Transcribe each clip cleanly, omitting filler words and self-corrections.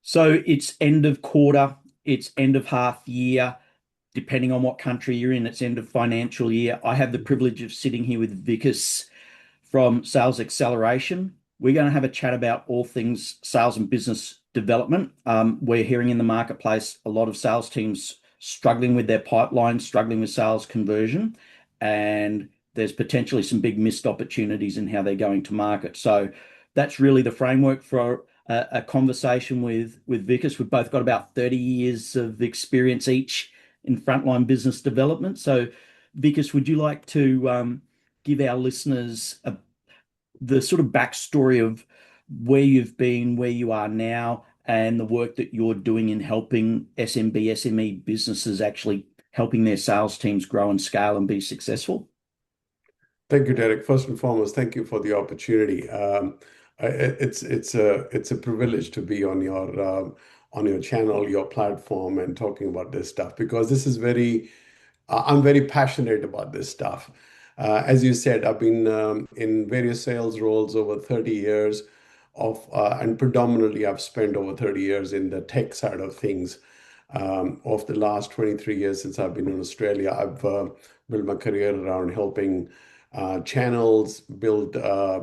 So it's end of quarter, it's end of half year, depending on what country you're in, it's end of financial year. I have the privilege of sitting here with Vikas from Sales Xceleration. We're going to have a chat about all things sales and business development. We're hearing in the marketplace a lot of sales teams struggling with their pipeline, struggling with sales conversion, and there's potentially some big missed opportunities in how they're going to market. So that's really the framework for a conversation with Vikas. We've both got about 30 years of experience each in frontline business development. So, Vikas, would you like to give our listeners the sort of backstory of where you've been, where you are now, and the work that you're doing in helping SMB, SME businesses actually helping their sales teams grow and scale and be successful? Thank you, Derek. First and foremost, thank you for the opportunity. It's a privilege to be on your channel, your platform, and talking about this stuff because this is I'm very passionate about this stuff. As you said, I've been in various sales roles over 30 years and predominantly I've spent over 30 years in the tech side of things. Of the last 23 years since I've been in Australia, I've built my career around helping channels, build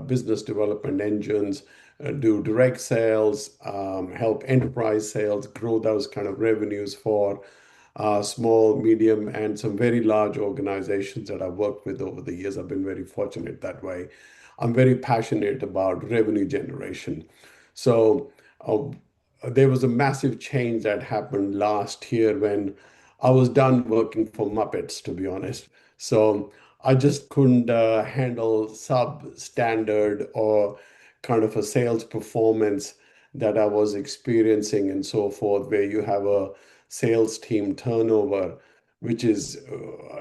business development engines, do direct sales, help enterprise sales, grow those kind of revenues for small, medium, and some very large organizations that I've worked with over the years. I've been very fortunate that way. I'm very passionate about revenue generation. So there was a massive change that happened last year when I was done working for Muppets, to be honest. So I just couldn't handle substandard or kind of a sales performance that I was experiencing and so forth, where you have a sales team turnover, which is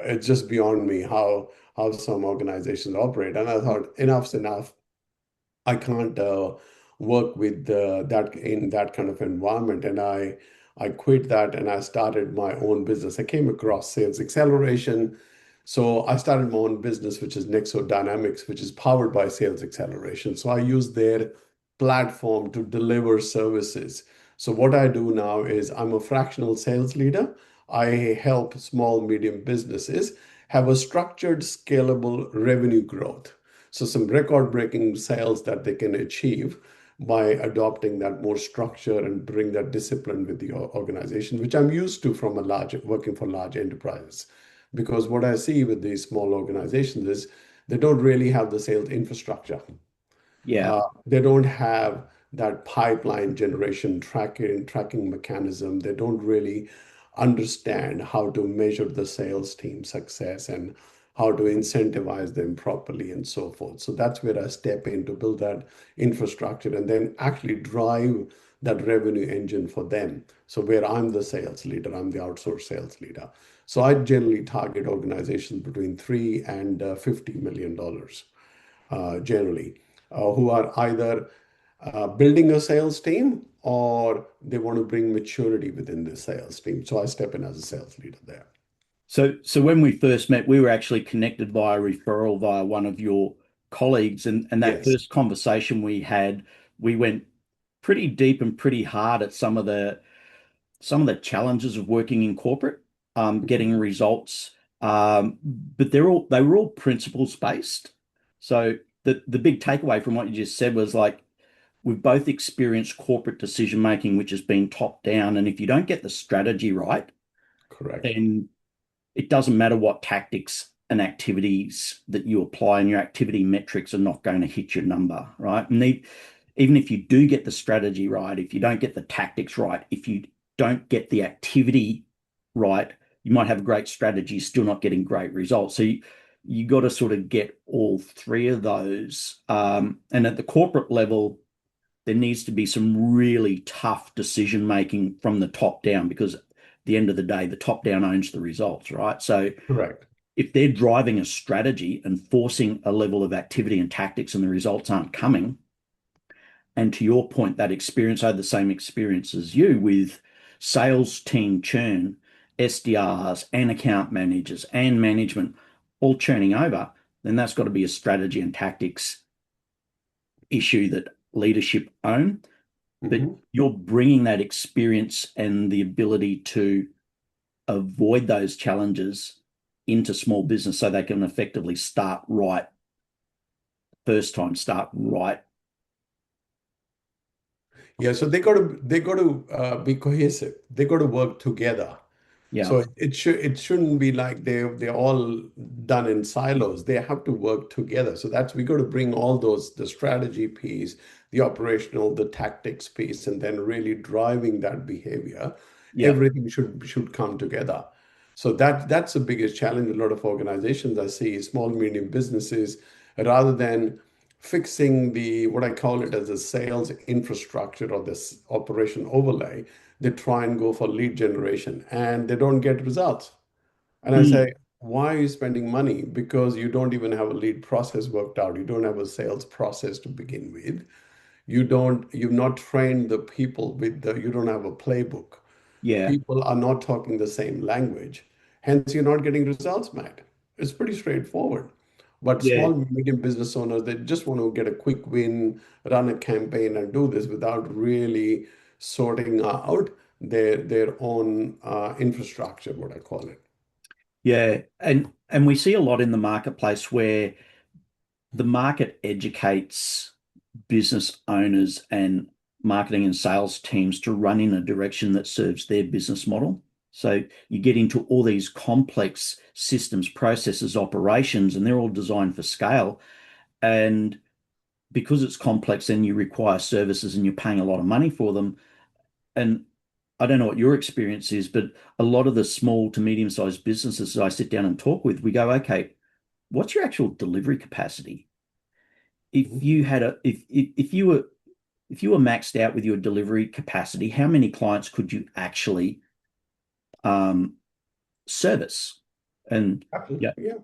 it's just beyond me how some organizations operate. And I thought enough's enough. I can't work with that in that kind of environment, and I quit that and I started my own business. I came across Sales Xceleration, so I started my own business, which is Nexo Dynamics, which is powered by Sales Xceleration. So I use their platform to deliver services. So what I do now is I'm a fractional sales leader. I help small, medium businesses have a structured, scalable revenue growth. So some record-breaking sales that they can achieve by adopting that more structure and bring that discipline with the organization, which I'm used to from working for large enterprises. Because what I see with these small organizations is they don't really have the sales infrastructure. Yeah. They don't have that pipeline generation tracking mechanism. They don't really understand how to measure the sales team success and how to incentivize them properly and so forth. So that's where I step in to build that infrastructure and then actually drive that revenue engine for them. So where I'm the sales leader, I'm the outsourced sales leader. So I generally target organizations between $3 and $50 million, generally, who are either building a sales team or they want to bring maturity within the sales team. So I step in as a sales leader there. So when we first met, we were actually connected via referral via one of your colleagues, and that Yes. first conversation we had, we went pretty deep and pretty hard at some of the challenges of working in corporate, getting results. But they were all principles based. So the big takeaway from what you just said was like we've both experienced corporate decision making, which has been top down, and if you don't get the strategy right, Correct. then it doesn't matter what tactics and activities that you apply, and your activity metrics are not going to hit your number, right? And even if you do get the strategy right, if you don't get the tactics right, if you don't get the activity right, you might have a great strategy, still not getting great results. So you got to sort of get all three of those. And at the corporate level, there needs to be some really tough decision making from the top down because at the end of the day, the top down owns the results, right? So Correct. if they're driving a strategy and forcing a level of activity and tactics and the results aren't coming, and to your point, that experience, I had the same experience as you with sales team churn, SDRs and account managers and management all churning over, then that's got to be a strategy and tactics issue that leadership own. but Mhm. you're bringing that experience and the ability to avoid those challenges into small business so they can effectively start right first time, start right. Yeah, so they got to be cohesive. They got to work together. Yeah. So it shouldn't be like they're all done in silos. They have to work together. So that's we got to bring all those the strategy piece, the operational, the tactics piece, and then really driving that behavior. Yeah. Everything should come together. So that's the biggest challenge. A lot of organizations I see, small medium businesses, rather than fixing the what I call it as a sales infrastructure or this operation overlay, they try and go for lead generation and they don't get results. And I Mm. say, why are you spending money? Because you don't even have a lead process worked out. You don't have a sales process to begin with. You've not trained the people you don't have a playbook. Yeah. People are not talking the same language. Hence, you're not getting results, Matt. It's pretty straightforward. But Yeah. small, medium business owners, they just want to get a quick win, run a campaign, and do this without really sorting out their own infrastructure, what I call it. Yeah. And we see a lot in the marketplace where the market educates business owners and marketing and sales teams to run in a direction that serves their business model. So you get into all these complex systems, processes, operations, and they're all designed for scale. And because it's complex and you require services and you're paying a lot of money for them. And I don't know what your experience is, but a lot of the small to medium-sized businesses that I sit down and talk with, we go, okay, what's your actual delivery capacity? If Mhm. you had a if you were maxed out with your delivery capacity, how many clients could you actually um, service? And yeah, Absolutely. Yeah.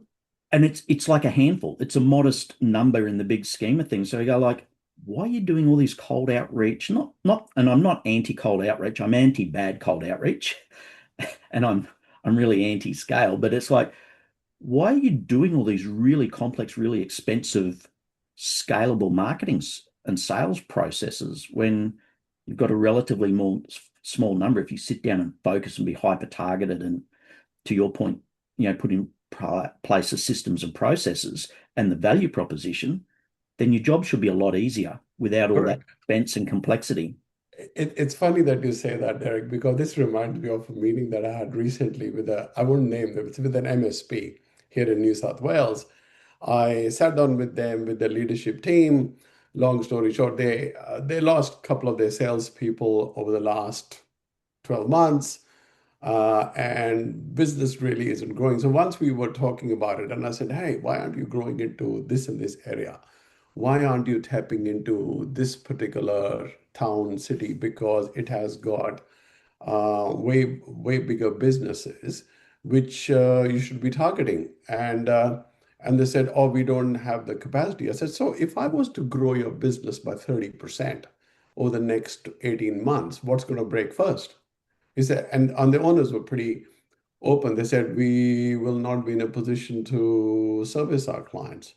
and it's like a handful. It's a modest number in the big scheme of things. So you go like, why are you doing all this cold outreach? And I'm not anti cold outreach. I'm anti bad cold outreach, and I'm really anti scale. But it's like, why are you doing all these really complex, really expensive, scalable marketing and sales processes when you've got a relatively more small number? If you sit down and focus and be hyper targeted and to your point, put in place the systems and processes and the value proposition, then your job should be a lot easier without all that Correct. expense and complexity. It's funny that you say that, Derek, because this reminds me of a meeting that I had recently I won't name them, it's with an MSP here in New South Wales. I sat down with them, with the leadership team. Long story short, they lost a couple of their salespeople over the last 12 months, and business really isn't growing. So once we were talking about it, and I said, hey, why aren't you growing into this and this area? Why aren't you tapping into this particular town, city? Because it has got way bigger businesses, which you should be targeting. And they said, oh, we don't have the capacity. I said, so if I was to grow your business by 30% over the next 18 months, what's going to break first? He said, and the owners were pretty open. They said, we will not be in a position to service our clients.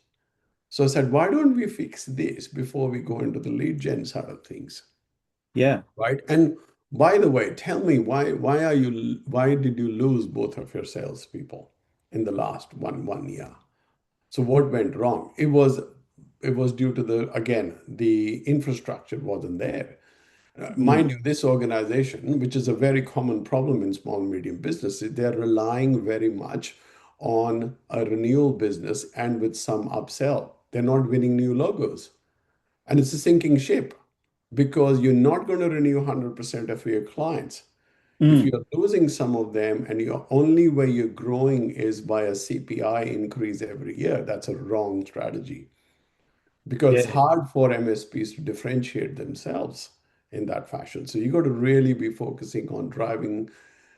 So I said, why don't we fix this before we go into the lead gen side of things? Yeah. Right. And by the way, tell me why did you lose both of your salespeople in the last one year? So what went wrong? It was due to the infrastructure wasn't there. Mm. Mind you, this organization, which is a very common problem in small and medium businesses, they're relying very much on a renewal business and with some upsell. They're not winning new logos. And it's a sinking ship because you're not going to renew 100% of your clients. If Mm. you're losing some of them and your only way you're growing is by a CPI increase every year, that's a wrong strategy because it's Yeah. hard for MSPs to differentiate themselves in that fashion. So you got to really be focusing on driving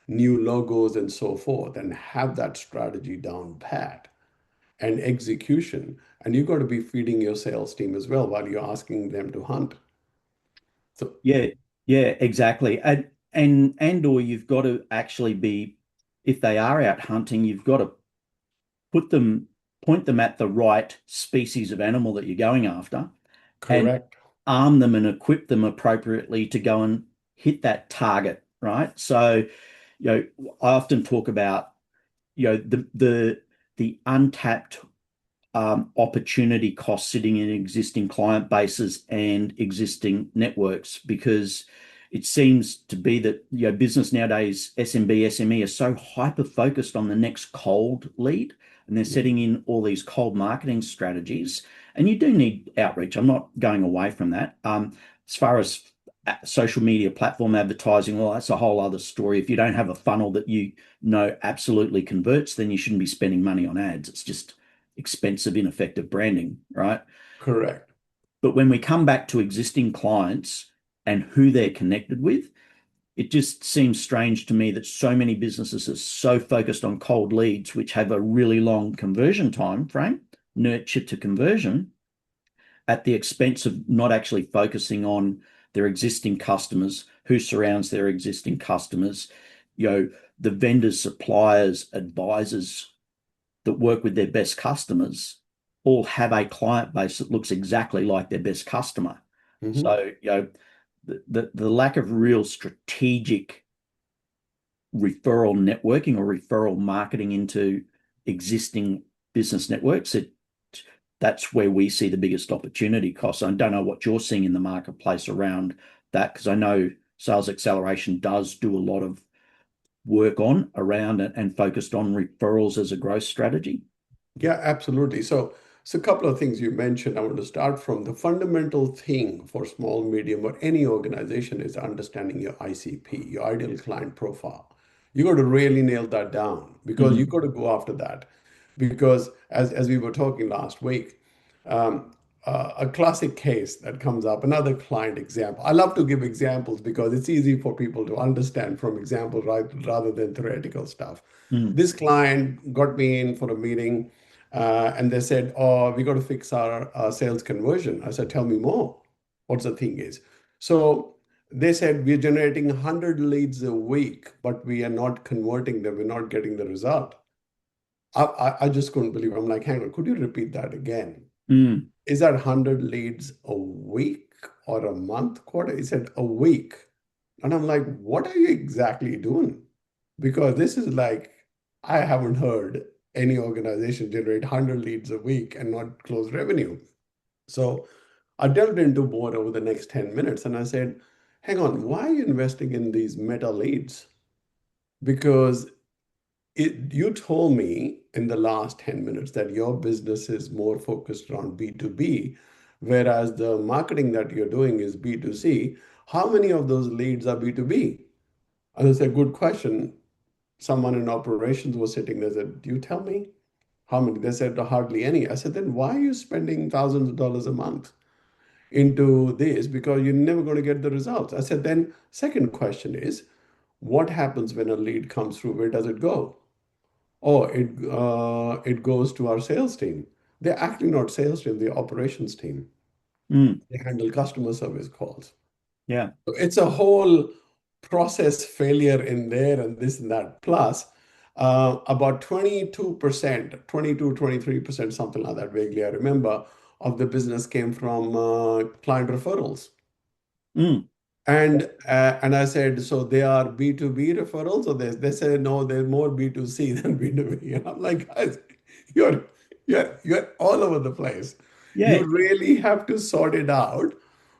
new logos and so forth and have that strategy down pat and execution. And you got to be feeding your sales team as well while you're asking them to hunt. So Yeah. Yeah, exactly. And or you've got to actually be, if they are out hunting, you've got to put them point them at the right species of animal that you're going after. And correct. arm them and equip them appropriately to go and hit that target, right? So, I often talk about, the untapped opportunity cost sitting in existing client bases and existing networks, because it seems to be that business nowadays, SMB, SME, are so hyper focused on the next cold lead, and they're setting in all these cold marketing strategies. And you do need outreach. I'm not going away from that. As far as social media platform advertising, well, that's a whole other story. If you don't have a funnel that absolutely converts, then you shouldn't be spending money on ads. It's just expensive, ineffective branding, right? Correct. But when we come back to existing clients and who they're connected with, it just seems strange to me that so many businesses are so focused on cold leads, which have a really long conversion time frame, nurture to conversion, at the expense of not actually focusing on their existing customers, who surrounds their existing customers, the vendors, suppliers, advisors that work with their best customers all have a client base that looks exactly like their best customer. Hmm. So, the lack of real strategic referral networking or referral marketing into existing business networks, that's where we see the biggest opportunity costs. I don't know what you're seeing in the marketplace around that, because I know Sales Acceleration does do a lot of work on around it and focused on referrals as a growth strategy. Yeah, absolutely. So a couple of things you mentioned. I want to start from the fundamental thing for small, medium, or any organization is understanding your ICP, your ideal client profile. You got to really nail that down because you Mm, got to go after that. Because as we were talking last week, um, a classic case that comes up, another client example. I love to give examples because it's easy for people to understand from examples, right, rather than theoretical stuff. mm, This client got me in for a meeting and they said, "Oh, we got to fix our sales conversion." I said, "Tell me more. What's the thing is?" So they said, "We're generating 100 leads a week, but we are not converting them. We're not getting the result." I just couldn't believe it. I'm like, "Hang on, could you repeat that again? mm, Is that 100 leads a week or a month, quarter?" He said, "A week." And I'm like, "What are you exactly doing?" Because this is like, I haven't heard any organization generate 100 leads a week and not close revenue. So I delved into more over the next 10 minutes and I said, hang on, why are you investing in these meta leads? Because you told me in the last 10 minutes that your business is more focused on B2B, whereas the marketing that you're doing is B2C. How many of those leads are B2B? And I said, good question. Someone in operations was sitting there and said, do you tell me how many? They said, hardly any. I said, then why are you spending thousands of dollars a month into this? Because you're never going to get the results. I said, then second question is, what happens when a lead comes through? Where does it go? Oh, it goes to our sales team. They're actually not sales team, they're operations team. mm. They handle customer service calls. Yeah. So it's a whole process failure in there and this and that. Plus, about 22%, 22, 23%, something like that, vaguely, I remember, of the business came from client referrals. Mm. And I said, so they are B2B referrals, or they said no, they're more B2C than B2B. And I'm like, guys, you're you're all over the place. You Yeah. really have to sort it out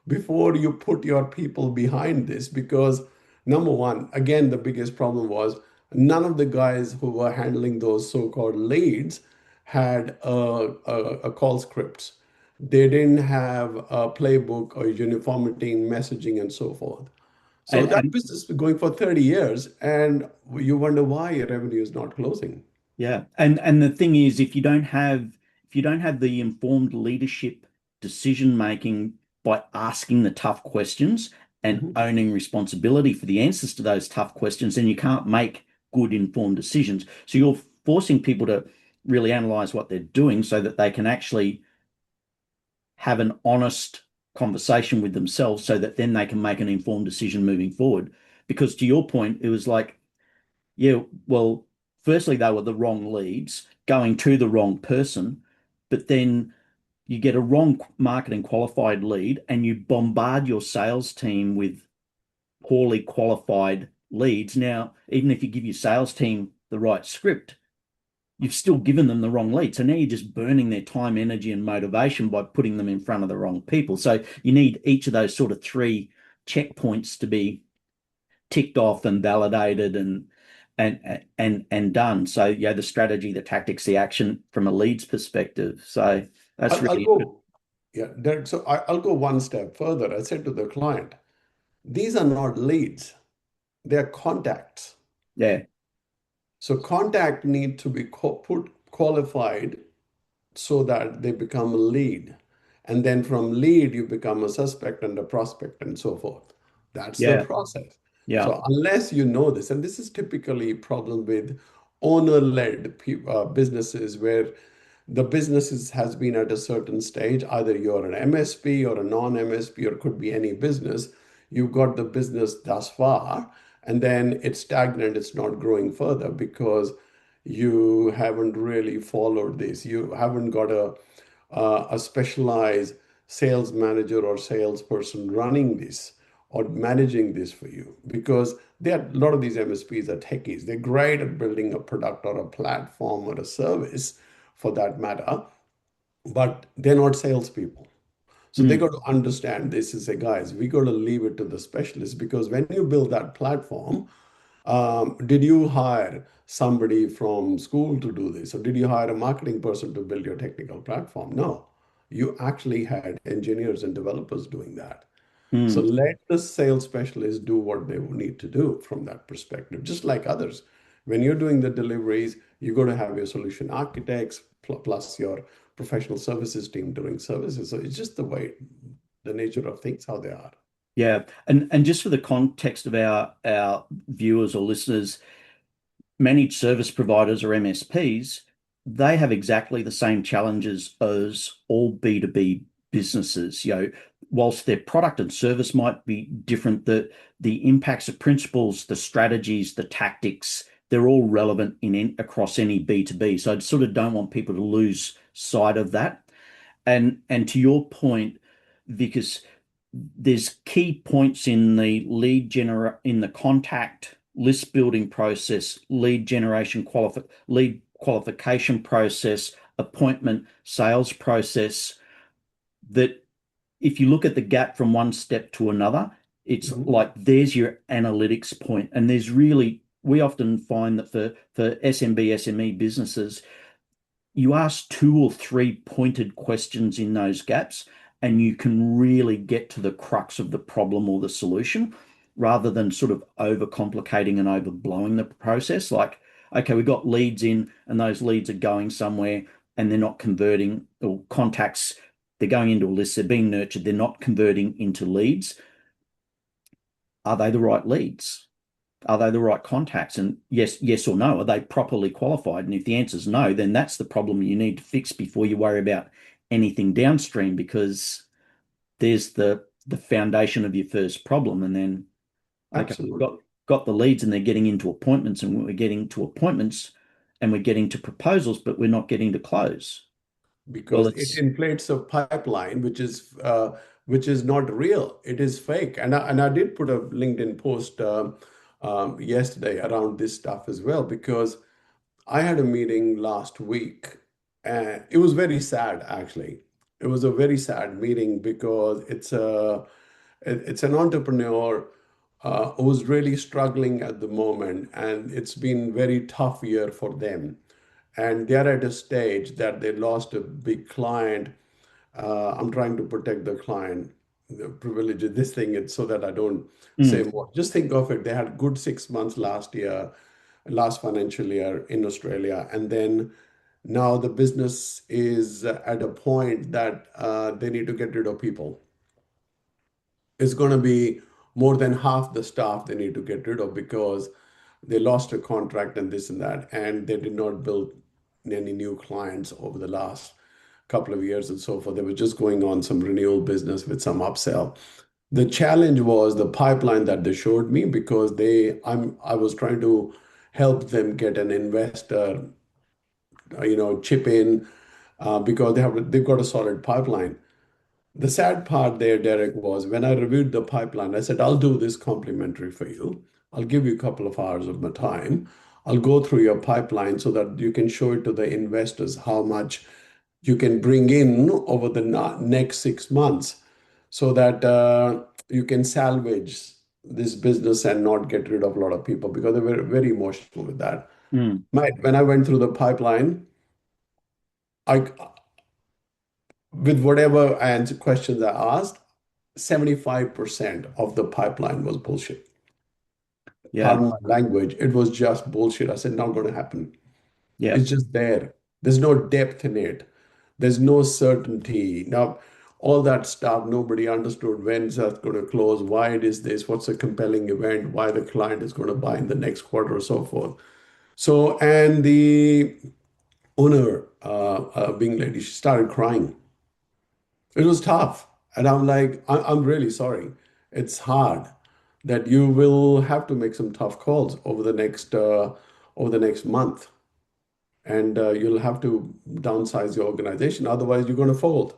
before you put your people behind this, because number one, again, the biggest problem was none of the guys who were handling those so-called leads had a call scripts. They didn't have a playbook or uniformity in messaging and so forth. So And, that and business is going for 30 years, and you wonder why your revenue is not closing. yeah. And the thing is, if you don't have the informed leadership decision making by asking the tough questions and Mhm. owning responsibility for the answers to those tough questions, then you can't make good informed decisions. So you're forcing people to really analyze what they're doing so that they can actually have an honest conversation with themselves, so that then they can make an informed decision moving forward. Because to your point, it was like, yeah, well, firstly, they were the wrong leads going to the wrong person, but then You get a wrong marketing qualified lead and you bombard your sales team with poorly qualified leads. Now, even if you give your sales team the right script, you've still given them the wrong lead. So now you're just burning their time, energy, and motivation by putting them in front of the wrong people. So you need each of those sort of three checkpoints to be ticked off and validated and done. So yeah, the strategy, the tactics, the action from a leads perspective. So that's I'll really go, yeah, Derek, so I'll go one step further. I said to the client, these are not leads, they are contacts. yeah, So contact need to be put qualified so that they become a lead. And then from lead, you become a suspect and a prospect and so forth. That's the yeah, process. yeah. So unless you know this, and this is typically a problem with owner-led businesses where the businesses has been at a certain stage, either you're an MSP or a non-MSP or could be any business, you've got the business thus far, and then it's stagnant, it's not growing further because you haven't really followed this. You haven't got a specialized sales manager or salesperson running this or managing this for you because a lot of these MSPs are techies. They're great at building a product or a platform or a service for that matter, but they're not salespeople. So they Mm, got to understand this is a guys, we got to leave it to the specialists because when you build that platform, did you hire somebody from school to do this? Or did you hire a marketing person to build your technical platform? No, you actually had engineers and developers doing that. So mm. let the sales specialists do what they need to do from that perspective, just like others. When you're doing the deliveries, you're going to have your solution architects plus your professional services team doing services. So it's just the way, the nature of things, how they are. Yeah. And just for the context of our viewers or listeners, managed service providers or MSPs, they have exactly the same challenges as all B2B businesses. Whilst their product and service might be different, the impacts, the principles, the strategies, the tactics, they're all relevant across any B2B. So I sort of don't want people to lose sight of that. And to your point, Vikas, there's key points in the in the contact list building process, lead qualification process, appointment sales process, that if you look at the gap from one step to another, it's Mhm. like there's your analytics point. And there's really, we often find that for SMB, SME businesses, you ask two or three pointed questions in those gaps, and you can really get to the crux of the problem or the solution rather than sort of overcomplicating and overblowing the process. Like, okay, we got leads in, and those leads are going somewhere and they're not converting, or contacts, they're going into a list, they're being nurtured, they're not converting into leads. Are they the right leads? Are they the right contacts? And yes or no, are they properly qualified? And if the answer is no, then that's the problem you need to fix before you worry about anything downstream, because there's the foundation of your first problem. And then, okay, we've Absolutely. got the leads and they're getting into appointments, and we're getting to appointments and we're getting to proposals, but we're not getting to close. Well, Because it it's inflates a pipeline which is not real. It is fake. And I did put a LinkedIn post yesterday around this stuff as well because I had a meeting last week and it was very sad actually. It was a very sad meeting because it's an entrepreneur who's really struggling at the moment and it's been very tough year for them and they're at a stage that they lost a big client. I'm trying to protect the client, the privilege of this thing, it's so that I don't say mm, more. Just think of it. They had good 6 months last year, last financial year in Australia, and then now the business is at a point that they need to get rid of people. It's going to be more than half the staff they need to get rid of because they lost a contract and this and that, and they did not build any new clients over the last couple of years and so forth. They were just going on some renewal business with some upsell. The challenge was the pipeline that they showed me because I was trying to help them get an investor, chip in because they've got a solid pipeline. The sad part there, Derek, was when I reviewed the pipeline, I said, I'll do this complimentary for you. I'll give you a couple of hours of my time. I'll go through your pipeline so that you can show it to the investors how much you can bring in over the next 6 months so that you can salvage this business and not get rid of a lot of people because they were very emotional with that. Mm. Mate, when I went through the pipeline, I with whatever answer questions I asked, 75% of the pipeline was bullshit. Yeah. Pardon my language, it was just bullshit. I said, not going to happen. Yeah. It's just there. There's no depth in it. There's no certainty. Now, all that stuff, nobody understood when's that going to close, why it is this, what's a compelling event, why the client is going to buy in the next quarter or so forth. So, and the owner, being lady, she started crying. It was tough. And I'm like, I'm really sorry. It's hard that you will have to make some tough calls over the next month. And you'll have to downsize your organization. Otherwise, you're going to fold.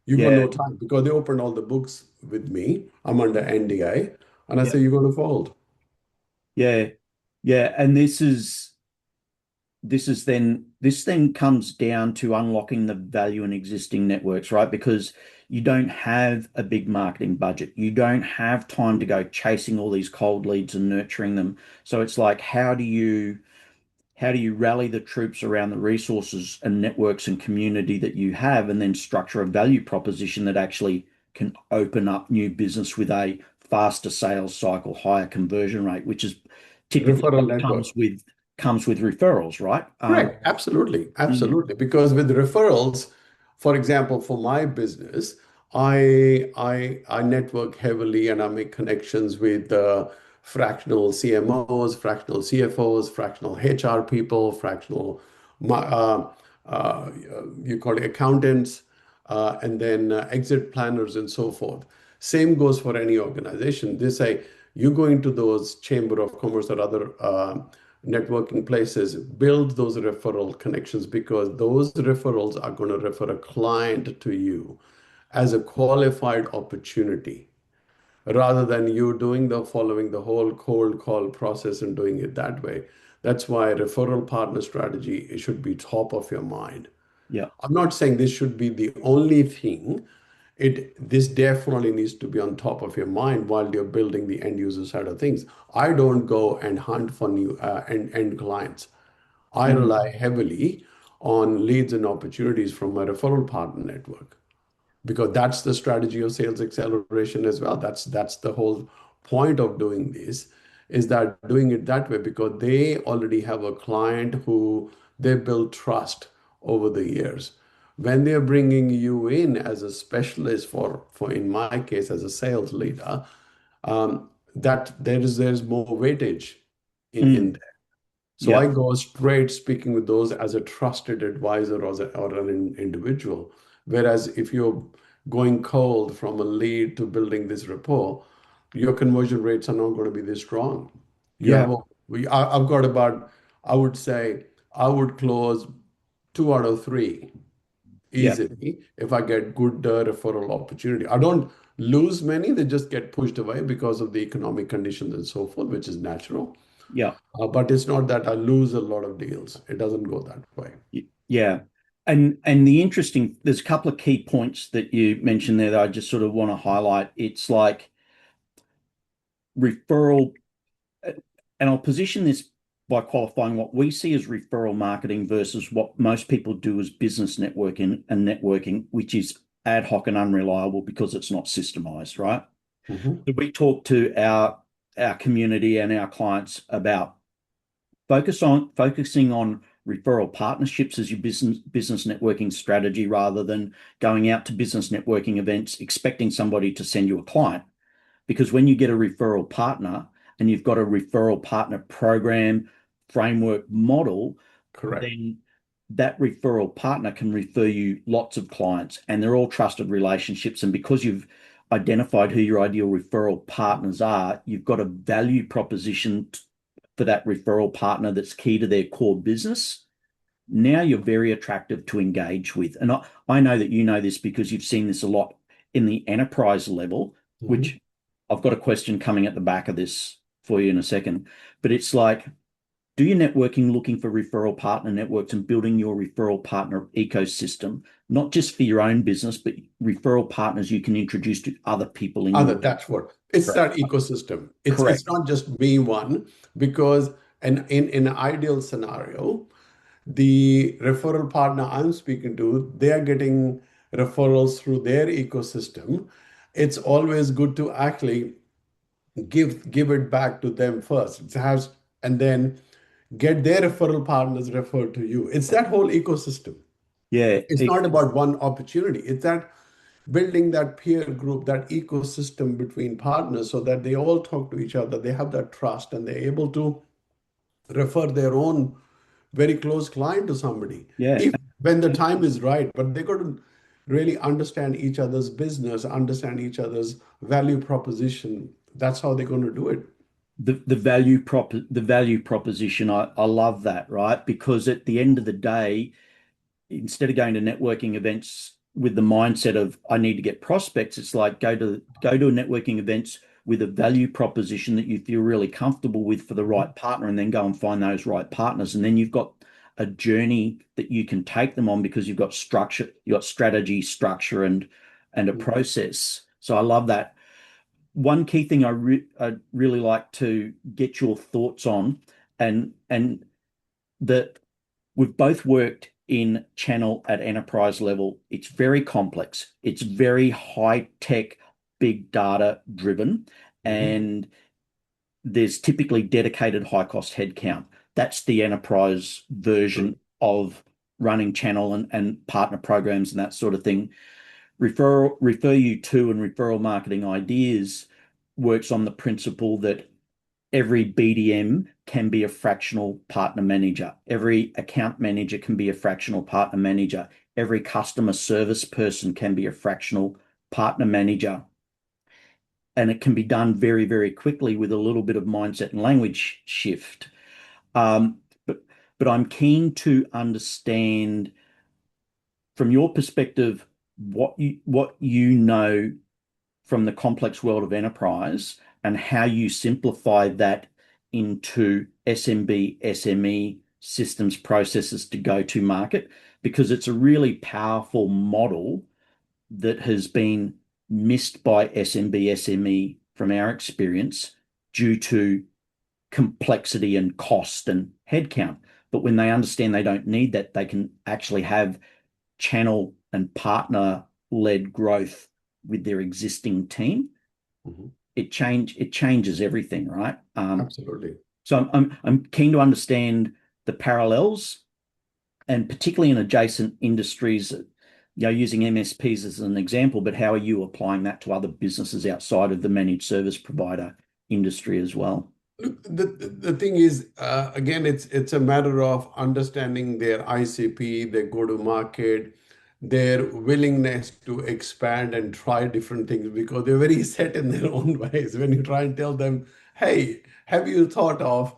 You got Yeah. no time because they opened all the books with me. I'm under NDA. And I Yeah. say, you're going to fold. Yeah. Yeah. And this then comes down to unlocking the value in existing networks, right? Because you don't have a big marketing budget. You don't have time to go chasing all these cold leads and nurturing them. So it's like, how do you rally the troops around the resources and networks and community that you have, and then structure a value proposition that actually can open up new business with a faster sales cycle, higher conversion rate, which is typically Referral what network. comes with referrals, right? Correct. Absolutely. Mm, Absolutely. Because with referrals, for example, for my business, I network heavily and I make connections with fractional CMOs, fractional CFOs, fractional HR people, fractional uh, you call it accountants, and then exit planners and so forth. Same goes for any organization. They say you go into those chamber of commerce or other networking places, build those referral connections because those referrals are going to refer a client to you as a qualified opportunity rather than you doing the following the whole cold call process and doing it that way. That's why referral partner strategy should be top of your mind. yeah. I'm not saying this should be the only thing. This definitely needs to be on top of your mind while you're building the end user side of things. I don't go and hunt for new end clients. I Mm, rely heavily on leads and opportunities from my referral partner network because that's the strategy of sales acceleration as well. That's the whole point of doing this is that doing it that way because they already have a client who they build trust over the years. When they're bringing you in as a specialist for in my case as a sales leader, that there's more weightage in mm, there. So yeah. I go straight speaking with those as a trusted advisor or an individual. Whereas if you're going cold from a lead to building this rapport, your conversion rates are not going to be this strong. You have Yeah. I've got about, I would say, I would close 2 out of 3 Yeah. easily if I get good referral opportunity. I don't lose many; they just get pushed away because of the economic conditions and so forth, which is natural. Yeah. But it's not that I lose a lot of deals. It doesn't go that way. Yeah. And there's a couple of key points that you mentioned there that I just sort of want to highlight. It's like referral, and I'll position this by qualifying what we see as referral marketing versus what most people do as business networking, which is ad hoc and unreliable because it's not systemized, right? Mhm. So we talk to our community and our clients about focusing on referral partnerships as your business networking strategy rather than going out to business networking events expecting somebody to send you a client. Because when you get a referral partner and you've got a referral partner program framework model, Correct. then that referral partner can refer you lots of clients and they're all trusted relationships. And because you've identified who your ideal referral partners are, you've got a value proposition for that referral partner that's key to their core business. now you're very attractive to engage with. And I know that you know this because you've seen this a lot in the enterprise level, Mhm. which I've got a question coming at the back of this for you in a second. But it's like, do your networking looking for referral partner networks and building your referral partner ecosystem, not just for your own business, but referral partners you can introduce to other people in Other, your. that's what. It's Correct. that ecosystem. It's Correct. not just me one, because in an ideal scenario, the referral partner I'm speaking to, they are getting referrals through their ecosystem. It's always good to actually give it back to them first. It has, and then get their referral partners referred to you. It's that whole ecosystem. Yeah. It's not about one opportunity. It's that building that peer group, that ecosystem between partners so that they all talk to each other, they have that trust, and they're able to refer their own very close client to somebody Yeah. if when the time is right. But they got to really understand each other's business, understand each other's value proposition. That's how they're going to do it. The value proposition, I love that, right? Because at the end of the day, instead of going to networking events with the mindset of I need to get prospects, it's like go to networking events with a value proposition that you feel really comfortable with for the right partner, and then go and find those right partners. And then you've got a journey that you can take them on because you've got structure, you've got strategy, structure, and a process. So I love that. One key thing I'd really like to get your thoughts on, and that we've both worked in channel at enterprise level. It's very complex. It's very high tech, big data driven, Mhm. and there's typically dedicated high cost headcount. That's the enterprise version of running channel and partner programs and that sort of thing. Refer you to and referral marketing ideas works on the principle that every BDM can be a fractional partner manager. Every account manager can be a fractional partner manager. Every customer service person can be a fractional partner manager. And it can be done very, very quickly with a little bit of mindset and language shift. Um, but but I'm keen to understand from your perspective what you know from the complex world of enterprise and how you simplify that into SMB, SME systems, processes to go to market, because it's a really powerful model that has been missed by SMB, SME from our experience due to complexity and cost and headcount. But when they understand they don't need that, they can actually have channel and partner led growth with their existing team. Mhm. It changes everything, right? Absolutely. So I'm keen to understand the parallels, and particularly in adjacent industries, using MSPs as an example, but how are you applying that to other businesses outside of the managed service provider industry as well? Look, the thing is, again, it's a matter of understanding their ICP, their go-to-market, their willingness to expand and try different things, because they're very set in their own ways. When you try and tell them, hey, have you thought of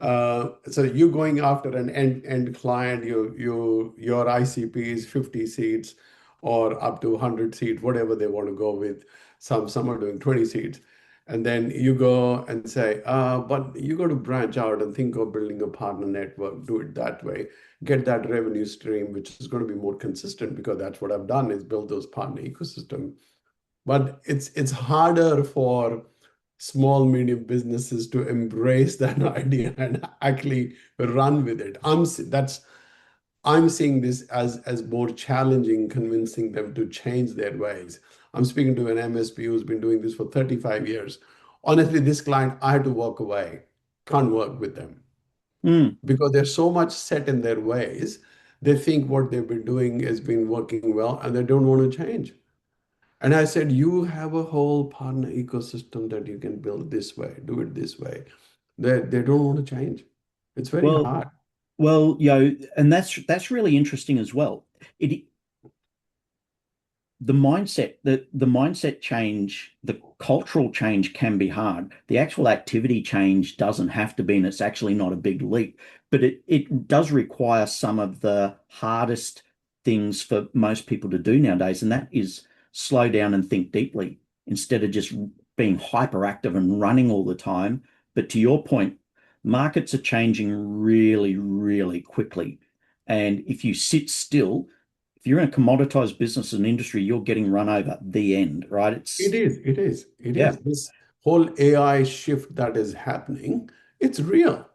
so you going after an end client, your ICP is 50 seats or up to 100 seats, whatever they want to go with. Some are doing 20 seats. And then you go and say, but you got to branch out and think of building a partner network, do it that way, get that revenue stream, which is going to be more consistent, because that's what I've done is build those partner ecosystem. But it's harder for small medium businesses to embrace that idea and actually run with it. I'm seeing this as more challenging, convincing them to change their ways. I'm speaking to an MSP who's been doing this for 35 years. Honestly, this client, I had to walk away. Can't work with them Mm. because they're so much set in their ways. They think what they've been doing has been working well and they don't want to change. And I said, you have a whole partner ecosystem that you can build this way, do it this way. They don't want to change. It's very Well, hard. well, and that's really interesting as well. It the mindset change, the cultural change can be hard. The actual activity change doesn't have to be, and it's actually not a big leap, but it does require some of the hardest things for most people to do nowadays, and that is slow down and think deeply instead of just being hyperactive and running all the time. But to your point, markets are changing really, really quickly. And if you sit still, if you're in a commoditized business and industry, you're getting run over. The end, right? It It's is, it is, it yeah. is. This whole AI shift that is happening, it's real.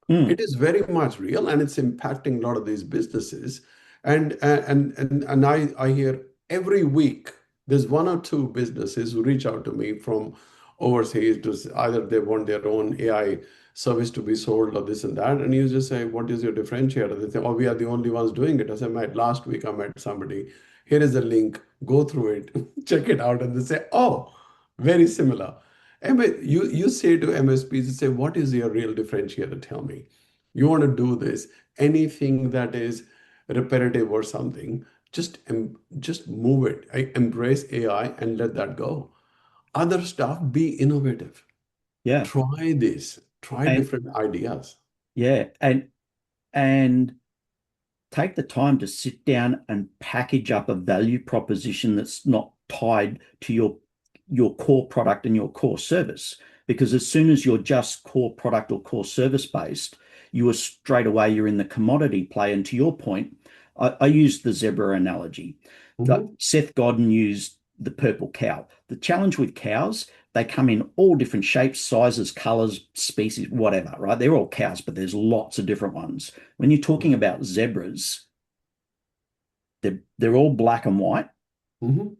Mm, It is very much real, and it's impacting a lot of these businesses. And I hear every week there's one or two businesses who reach out to me from overseas to either they want their own AI service to be sold or this and that. And you just say, what is your differentiator? They say, oh, we are the only ones doing it. I said, mate, last week I met somebody. Here is a link. Go through it, check it out. And they say, oh, very similar. You say to MSPs, you say, what is your real differentiator? Tell me. You want to do this, anything that is repetitive or something, just move it. Embrace AI and let that go. Other stuff, be innovative. yeah. Try this. Try And different ideas. yeah. And take the time to sit down and package up a value proposition that's not tied to your core product and your core service. Because as soon as you're just core product or core service based, you are straight away you're in the commodity play. And to your point, I use the zebra analogy. Mhm. Seth Godin used the purple cow. The challenge with cows, they come in all different shapes, sizes, colors, species, whatever, right? They're all cows, but there's lots of different ones. When you're talking about zebras, they're all black and white. Mhm.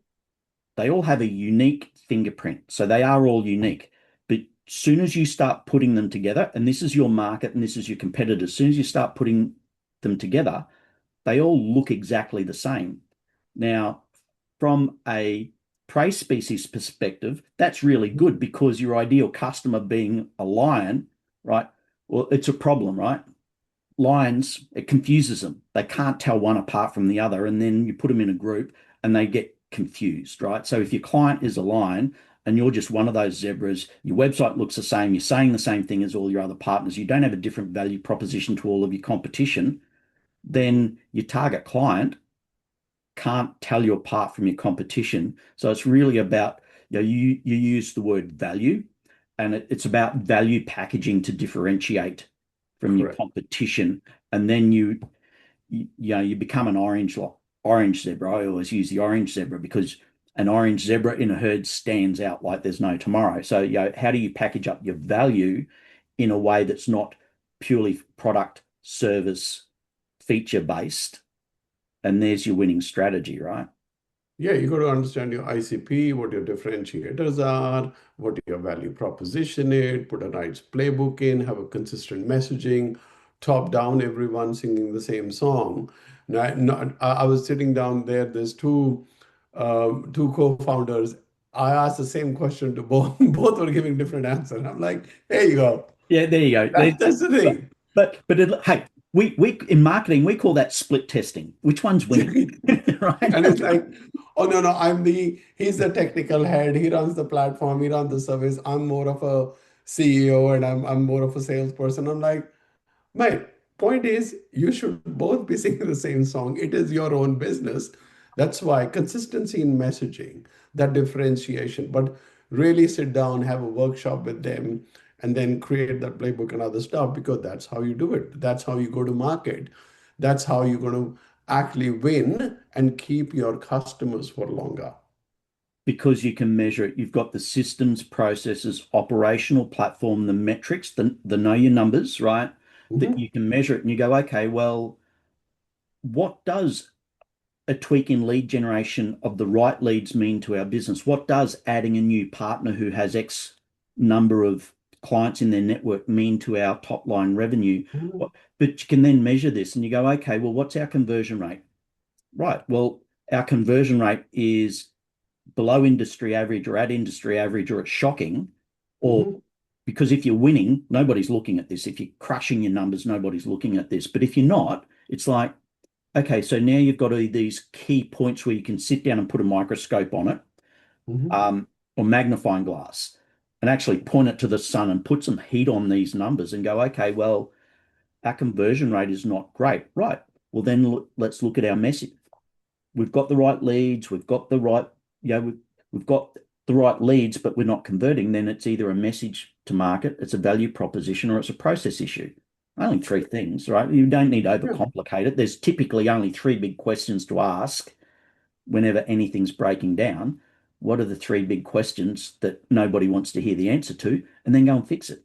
They all have a unique fingerprint. So they are all unique. But as soon as you start putting them together, and this is your market and this is your competitors, as soon as you start putting them together, they all look exactly the same. Now, from a prey species perspective, that's really good because your ideal customer being a lion, right? Well, it's a problem, right? Lions, it confuses them. They can't tell one apart from the other. And then you put them in a group and they get confused, right? So if your client is a lion and you're just one of those zebras, your website looks the same, you're saying the same thing as all your other partners, you don't have a different value proposition to all of your competition, then your target client can't tell you apart from your competition. So it's really about, you use the word value, and it's about value packaging to differentiate from your Correct. competition. And then you become an orange zebra. I always use the orange zebra because an orange zebra in a herd stands out like there's no tomorrow. So, how do you package up your value in a way that's not purely product, service, feature based? And there's your winning strategy, right? Yeah, you got to understand your ICP, what your differentiators are, what your value proposition is, put a nice playbook in, have a consistent messaging, top down, everyone singing the same song. Now, I was sitting down there, there's two co-founders. I asked the same question to both, both were giving different answers. I'm like, there you go. Yeah, there you go. That's the thing. Hey, we in marketing we call that split testing. Which one's winning, right? And it's like, oh no, no, he's the technical head. He runs the platform, he runs the service. I'm more of a CEO and I'm more of a salesperson. I'm like, my point is you should both be singing the same song. It is your own business. That's why consistency in messaging, that differentiation, but really sit down, have a workshop with them, and then create that playbook and other stuff because that's how you do it. That's how you go to market. That's how you're going to actually win and keep your customers for longer. Because you can measure it. You've got the systems, processes, operational platform, the metrics, the know your numbers, right? That Mhm, you can measure it and you go, okay, well, what does a tweak in lead generation of the right leads mean to our business? What does adding a new partner who has X number of clients in their network mean to our top line revenue? mhm, But you can then measure this and you go, okay, well, what's our conversion rate? Right. Well, our conversion rate is below industry average or at industry average, or it's shocking, or mhm. because if you're winning, nobody's looking at this. If you're crushing your numbers, nobody's looking at this. But if you're not, it's like, okay, so now you've got these key points where you can sit down and put a microscope on it, Hmm. or magnifying glass, and actually point it to the sun and put some heat on these numbers and go, okay, well, our conversion rate is not great. Right. Well, then let's look at our message. We've got the right leads, we've got the right, we've got the right leads, but we're not converting. Then it's either a message to market, it's a value proposition, or it's a process issue. Only three things, right? You don't need to Yeah. overcomplicate it. There's typically only three big questions to ask whenever anything's breaking down. What are the three big questions that nobody wants to hear the answer to? And then go and fix it.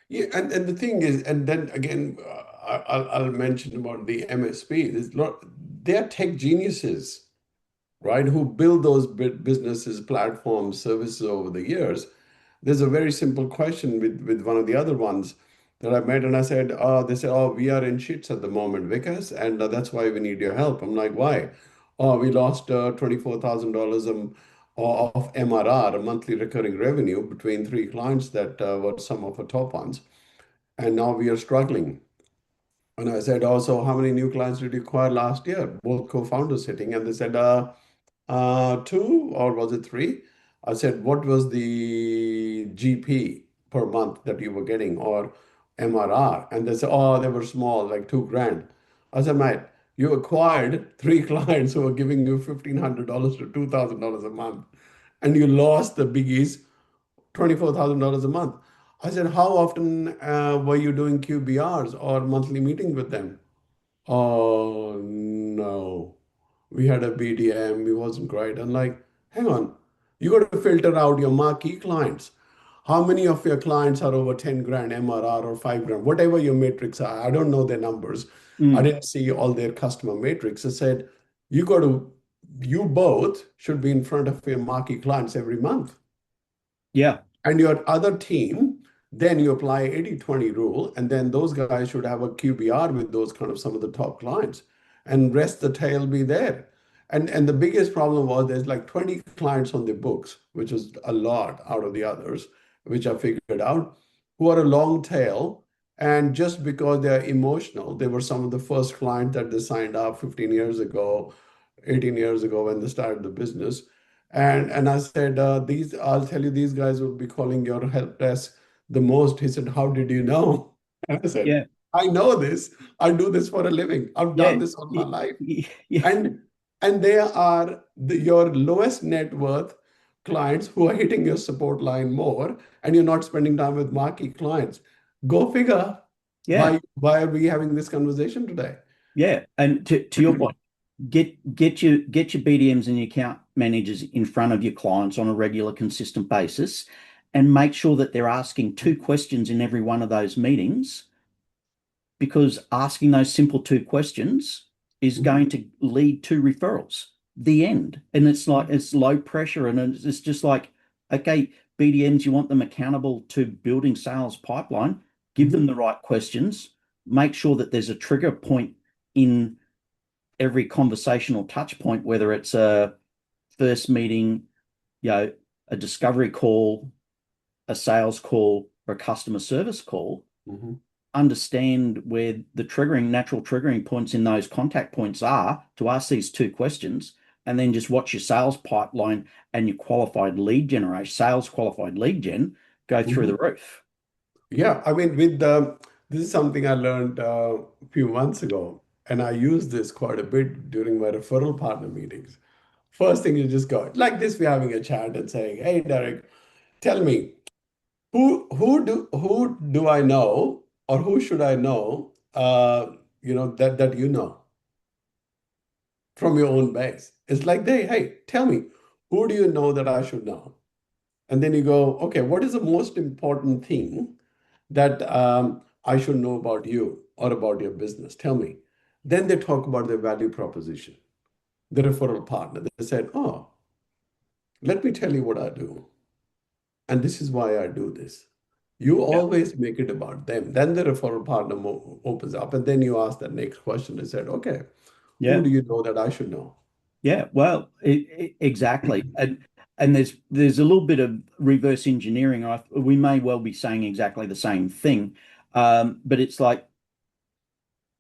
Yeah, and the thing is, and then again, I'll mention about the MSP. They are tech geniuses, right? Who build those businesses, platforms, services over the years. There's a very simple question with one of the other ones that I met, and I said, they said, oh, we are in shits at the moment, Vikas, and that's why we need your help. I'm like, why? Oh, we lost $24,000 of MRR, a monthly recurring revenue, between three clients that were some of our top ones, and now we are struggling. And I said, oh, so how many new clients did you acquire last year? Both co-founders sitting, and they said, two, or was it three? I said, what was the GP per month that you were getting, or MRR? And they said, oh, they were small, like 2 grand. I said, mate, you acquired three clients who were giving you $1,500 to $2,000 a month, and you lost the biggies, $24,000 a month. I said, how often were you doing QBRs or monthly meetings with them? Oh, no. We had a BDM, it wasn't great. I'm like, hang on, you got to filter out your marquee clients. How many of your clients are over 10 grand MRR or 5 grand, whatever your metrics are? I don't know their numbers. I Mm, didn't see all their customer metrics. I said, you got to, you both should be in front of your marquee clients every month. yeah, And your other team, then you apply 80/20 rule, and then those guys should have a QBR with those kind of some of the top clients, and rest the tail be there. And the biggest problem was there's like 20 clients on the books, which is a lot out of the others, which I figured out, who are a long tail. And just because they're emotional, they were some of the first clients that they signed up 15 years ago, 18 years ago when they started the business. And I said, I'll tell you, these guys would be calling your help desk the most. He said, how did you know? And I said, yeah, I know this. I do this for a living. I've yeah, done this all my life. yeah, And and they are your lowest net worth clients who are hitting your support line more, and you're not spending time with marquee clients. Go figure. yeah, Why are we having this conversation today? yeah. And to your point, get your BDMs and your account managers in front of your clients on a regular, consistent basis, and make sure that they're asking two questions in every one of those meetings, because asking those simple two questions is Mhm. going to lead to referrals. The end. And it's like it's low pressure, and it's just like, okay, BDMs, you want them accountable to building sales pipeline, give them Mhm. the right questions, make sure that there's a trigger point in every conversational touch point, whether it's a first meeting, you know, a discovery call, a sales call, or a customer service call. Mhm. Understand where the natural triggering points in those contact points are to ask these two questions, and then just watch your sales pipeline and your qualified lead generation, sales qualified lead gen go through the Mhm. roof. Yeah, I mean, this is something I learned a few months ago, and I use this quite a bit during my referral partner meetings. First thing, you just go like this: we're having a chat and saying, "Hey, Derek, tell me who do I know, or who should I know? That you know from your own base." It's like, hey, tell me, who do you know that I should know? And then you go, okay, what is the most important thing that I should know about you or about your business? Tell me. Then they talk about their value proposition, the referral partner. They said, oh, let me tell you what I do. And this is why I do this. You Yeah. always make it about them. Then the referral partner opens up. And then you ask that next question and said, okay, who Yeah. do you know that I should know? Yeah. Well, exactly. And there's a little bit of reverse engineering. We may well be saying exactly the same thing. But it's like,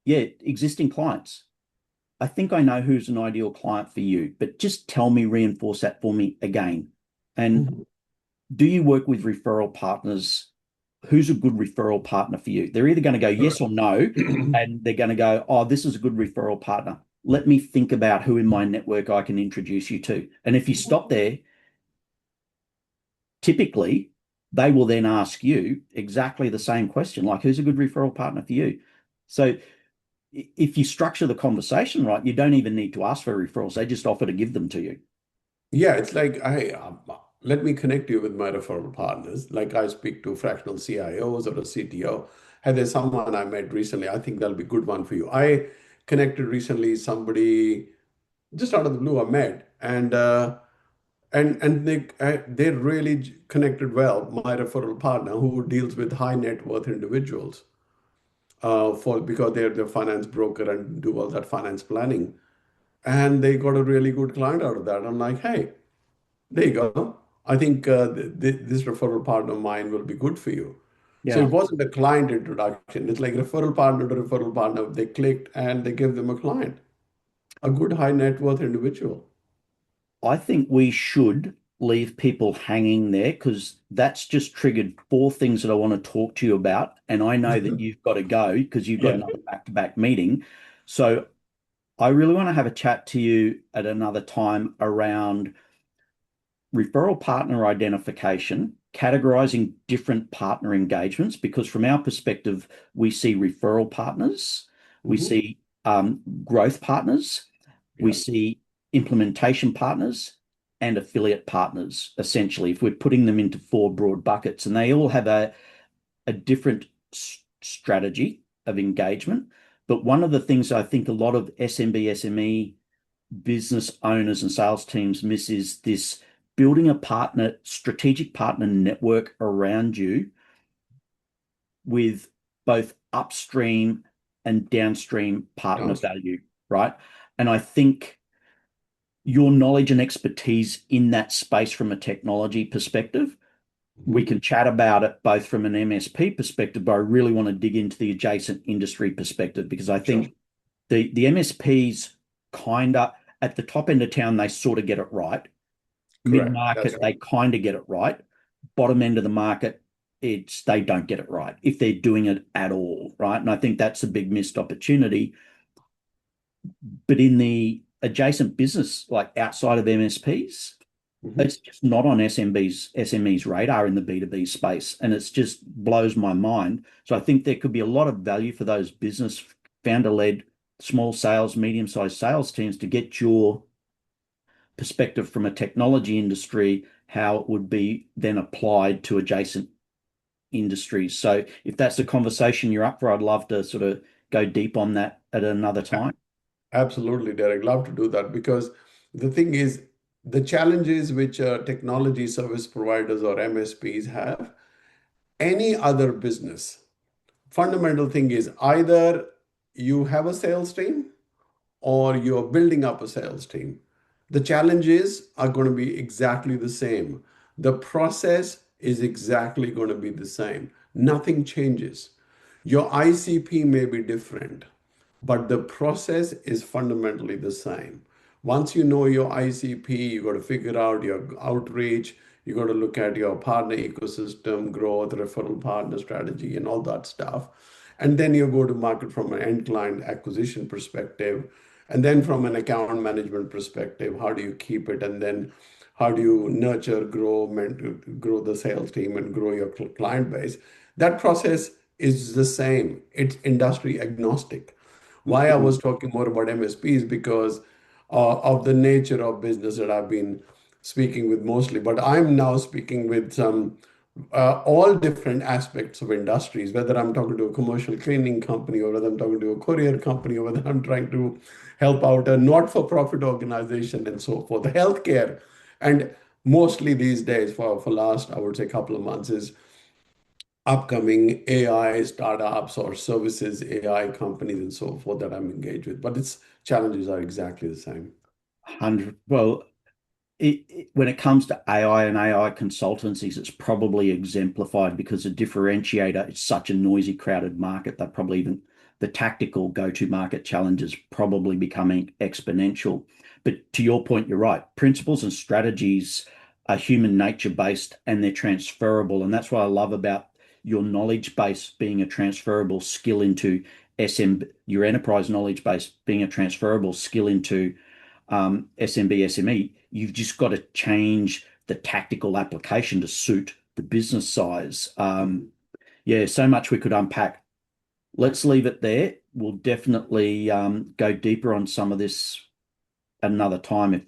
yeah, existing clients. I think I know who's an ideal client for you, but just tell me, reinforce that for me again. And Mhm. do you work with referral partners? Who's a good referral partner for you? They're either going to go yes or no, and they're going to go, oh, this is a good referral partner. Let me think about who in my network I can introduce you to. And if you stop there, typically they will then ask you exactly the same question, like who's a good referral partner for you? So if you structure the conversation right, you don't even need to ask for referrals. They just offer to give them to you. Yeah, it's like let me connect you with my referral partners. Like I speak to fractional CIOs or a CTO. Hey, there's someone I met recently. I think that'll be a good one for you. I connected recently somebody just out of the blue I met, and they really connected well. My referral partner who deals with high net worth individuals for because they're the finance broker and do all that finance planning, and they got a really good client out of that. I'm like, hey. There you go. I think this referral partner of mine will be good for you. So it Yeah. wasn't a client introduction. It's like referral partner to referral partner. They clicked and they give them a client, a good high net worth individual. I think we should leave people hanging there because that's just triggered four things that I want to talk to you about. And I know that you've got to go because you've got Yeah. another back-to-back meeting. So I really want to have a chat to you at another time around referral partner identification, categorizing different partner engagements, because from our perspective, we see referral partners, we Mhm. see growth partners, we Yeah. see implementation partners, and affiliate partners, essentially, if we're putting them into four broad buckets, and they all have a different strategy of engagement. But one of the things I think a lot of SMB, SME business owners and sales teams miss is this building a strategic partner network around you with both upstream and downstream partner Downstream. value, right? And I think your knowledge and expertise in that space from a technology perspective, we Mhm. can chat about it both from an MSP perspective, but I really want to dig into the adjacent industry perspective because I Sure. think the MSPs kind of at the top end of town, they sort of get it right. Correct. That's Mid-market, right. they kind of get it right. Bottom end of the market, it's they don't get it right if they're doing it at all, right? And I think that's a big missed opportunity. But in the adjacent business, like outside of MSPs, Mhm. it's just not on SMEs radar in the B2B space. And it's just blows my mind. So I think there could be a lot of value for those business founder-led small sales, medium-sized sales teams to get your perspective from a technology industry, how it would be then applied to adjacent industries. So if that's a conversation you're up for, I'd love to sort of go deep on that at another time. Absolutely, Derek. Love to do that because the thing is, the challenges which technology service providers or MSPs have, any other business, fundamental thing is either you have a sales team or you're building up a sales team. The challenges are going to be exactly the same. The process is exactly going to be the same. Nothing changes. Your ICP may be different, but the process is fundamentally the same. Once you know your ICP, you got to figure out your outreach, you got to look at your partner ecosystem, growth, referral partner strategy, and all that stuff. And then you go to market from an end client acquisition perspective. And then from an account management perspective, how do you keep it? And then how do you nurture, grow the sales team and grow your client base? That process is the same. It's industry agnostic. Why I was talking more about MSPs because of the nature of business that I've been speaking with mostly, but I'm now speaking with some all different aspects of industries, whether I'm talking to a commercial cleaning company or whether I'm talking to a courier company or whether I'm trying to help out a not-for-profit organization and so forth, healthcare. And mostly these days for last, I would say couple of months is upcoming AI startups or services, AI companies and so forth that I'm engaged with. But its challenges are exactly the same. 100. Well, when it comes to AI and AI consultancies, it's probably exemplified because a differentiator, it's such a noisy, crowded market. They probably even the tactical go-to-market challenges probably becoming exponential. But to your point, you're right. Principles and strategies are human nature based and they're transferable. And that's what I love about your knowledge base being a transferable skill into your enterprise knowledge base being a transferable skill into SMB, SME. You've just got to change the tactical application to suit the business size. Yeah, so much we could unpack. Let's leave it there. We'll definitely go deeper on some of this at another time.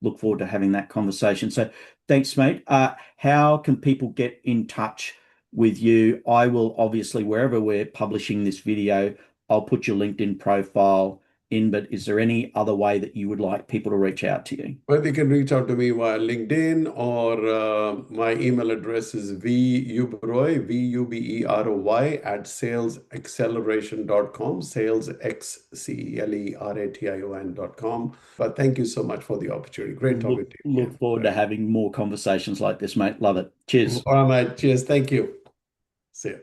Look forward to having that conversation. So thanks, mate. How can people get in touch with you? I will obviously, wherever we're publishing this video, I'll put your LinkedIn profile in, but is there any other way that you would like people to reach out to you? Well, they can reach out to me via LinkedIn or my email address is vuberoy, Vuberoy at salesxceleration.com, sales xceleration.com. But thank you so much for the opportunity. Great talking to you Look again. forward to having more conversations like this, mate. Love it. Cheers. All right, mate. Cheers. Thank you. See you.